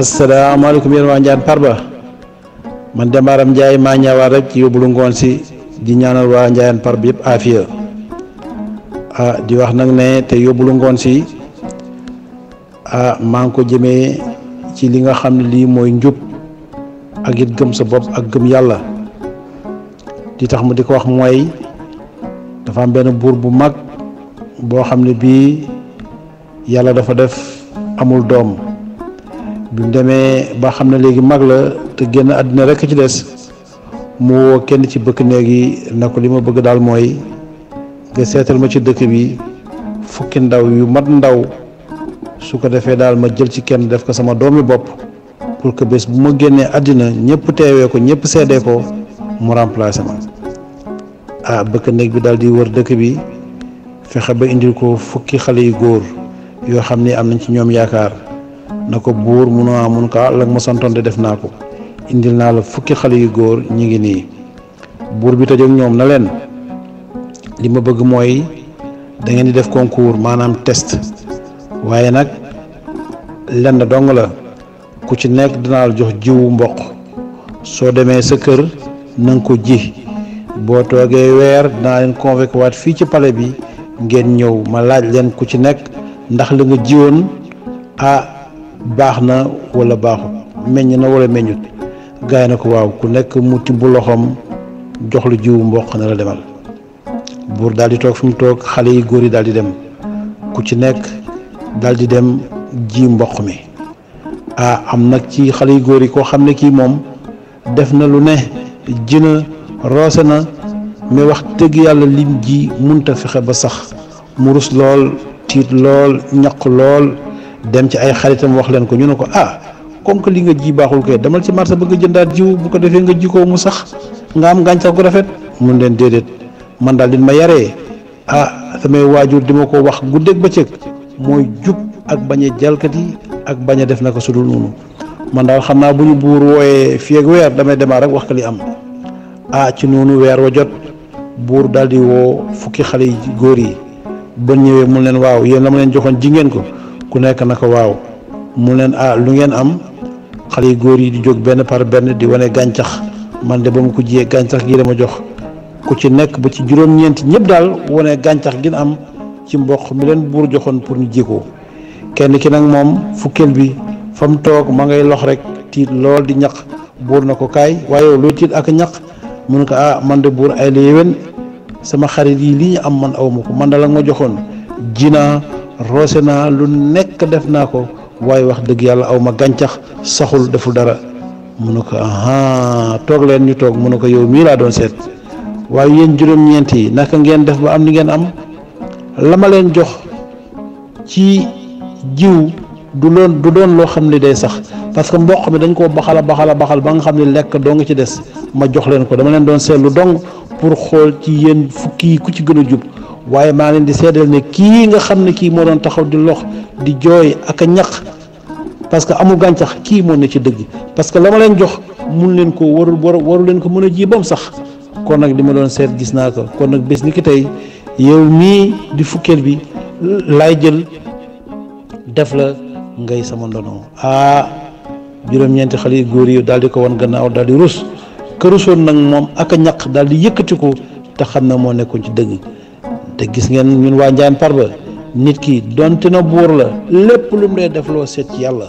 asalaamaaleykum yéen waa Ndiane Farba man Dembaram Ndiaye maa ñëwaat rek ci yóbbulu ngoon si di ñaanal waa Ndiane Farba yëpp aafiya di wax nag ne te yóbbulu ngoon si maa ngi ko jëmee ci li nga xam ne lii mooy njub ak it gëm sa bopp ak gëm yàlla di tax mu di ko wax mooy dafa am benn buur bu mag boo xam ne bii yàlla dafa def amul doom bi mu demee ba xam ne léegi mag la te génn àddina rekk ci des mu woo kenn ci bëkk néeg yi na ko li ma bëgg daal mooy nga seetal ma ci dëkk bi fukki ndaw yu mat ndaw su ko defee daal ma jël ci kenn def ko sama doomi bopp pour que bés bu ma génnee àddina ñëpp teewee ko ñëpp seedee ko mu remplacer ma bëkk néeg bi daal di wër dëkk bi fexe ba indil ko fukki xale yu góor yoo xam ni am nañ ci ñoom yaakaar na ko buur mun ko la ma santoon de def naa ko indil naa la fukki xale yu góor ñi ngi nii buur bi tëjoo ak ñoom na leen li ma bëgg mooy da ngeen di def concours maanaam test waaye nag lenn dong la ku ci nekk dinaa la jox jiwu mboq soo demee sa kër na nga ko ji boo toogee weer dinaa leen convoqué waat fii ci palais bi ngeen ñëw ma laaj leen ku ci nekk ndax la nga jiwoon baax na wala baaxut meññ na wala meññut gaay na ko waaw ku nekk mu tibb loxoom jox lu jiwu mboq na la demal buur daal di toog fi mu toog xale yi góor yi daal di dem ku ci nekk daal di dem ji mboq mi am nag ci xale yu góor yi koo xam ne kii moom def na lu ne ji na roose na mais wax dëgg yàlla lim ji munta fexe ba sax mu rus lool tiit lool ñaq lool dem ci ay xaritam wax leen ko ñu ne ko comme que li nga ji baaxul kay demal ci marché ba nga jëndaat jiw bu ko defee nga ji ko mu sax nga am gàncax gu rafet mun leen déedéet man daal din ma yaree samay waajur di ma ko wax guddeeg bëccëg mooy jub ak bañ a jalkati ak bañ a def naka sudul noonu man daal xam naa bu ñu buur wooyee fii ak weer damay demaat rek wax ko li am ci noonu weer wa jot buur daal di woo fukki xale yi góor yi ba ñëwee mun leen waaw yéen la ma leen joxoon ji ngeen ko ku nekk na ko waaw mu leen lu ngeen am xale yu góor yi di jóg benn par benn di wane gàncax man de ba mu ko jiyee gàncax gi dama jox ku ci nekk ba ci juróom-ñeenti ñëpp daal wane gàncax gi am ci mboq mi leen buur joxoon pour ñu ji ko kenn ki nag moom fukkeel bi fa mu toog ma ngay lox rek tiit lool di ñaq buur na ko kaay waaye yow loo tiit ak ñaq mun ko man de buur ay la yéwén sama xarit yi li ñu am man aw ma ko man da la ma joxoon ji naa roose naa lu nekk def naa ko waaye wax dëgg yàlla aw ma gàncax saxul deful dara mu ne ko toog leen ñu toog mu ne ko yow mii laa doon seet waaye yéen juróom-ñeent yi naka ngeen def ba am ni ngeen am la ma leen jox ci jiw du doon loo xam ne day sax parce que mboq mi dañ koo baxal ba nga xam ne lekk doo nga ci des ma jox leen ko dama leen doon seetlu dong pour xool ci yéen fukki yi ku ci gën a jub waaye maa leen di seedeel ne kii nga xam ne kii moo doon taxaw di lox di jooy ak a ñaq parce que amul gàncax kii moo ne ci dëgg parce que la ma leen jox mun leen ko waru leen ko mën a ji bam sax kon nag li ma doon seet gis naa ko kon nag bés ni ki tey yow mii di fukkeel bi laay jël def la ngay sama ndono juróom-ñeenti xale yu góor yi daal di ko wan gannaaw daal di rus kërusoon nag moom ak a ñaq daal di yëkkati ko te xam na moo nekkoon ci dëgg te gis ngeen ñun waa Ndiane Farba nit ki donte na buur la lépp lu mu dee def loo seet ci yàlla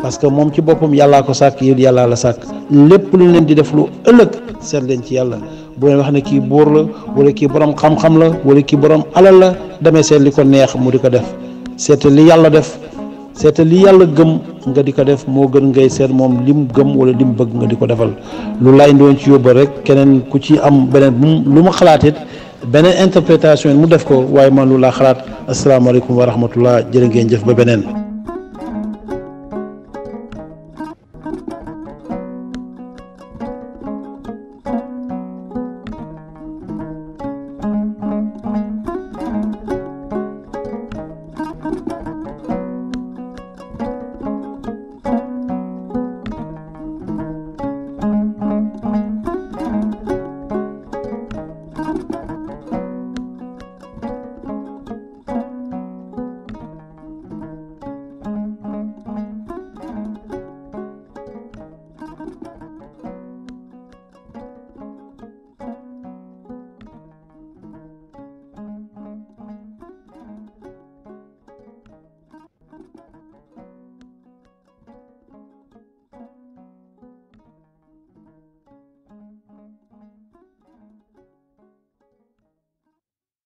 parce que moom ci boppam yàllaa ko sàkk yow yàllaa la sàkk lépp lu leen di def lu ëllëg seet leen ci yàlla bu leen wax ne kii buur la wala kii borom xam-xam la wala kii borom alal la demee seet li ko neex mu di ko def seet li yàlla def seet li yàlla gëm nga di ko def moo gën ngay seet moom lim gëm wala lim bëgg nga di ko defal lu laay ndoon ci yóbba rek keneen ku ci am beneen lu ma xalaat it beneen interprétation mu def ko waaye man lu laa xalaat asalaamaaleykum wa rahmatullah jërë ngeen jëf ba beneen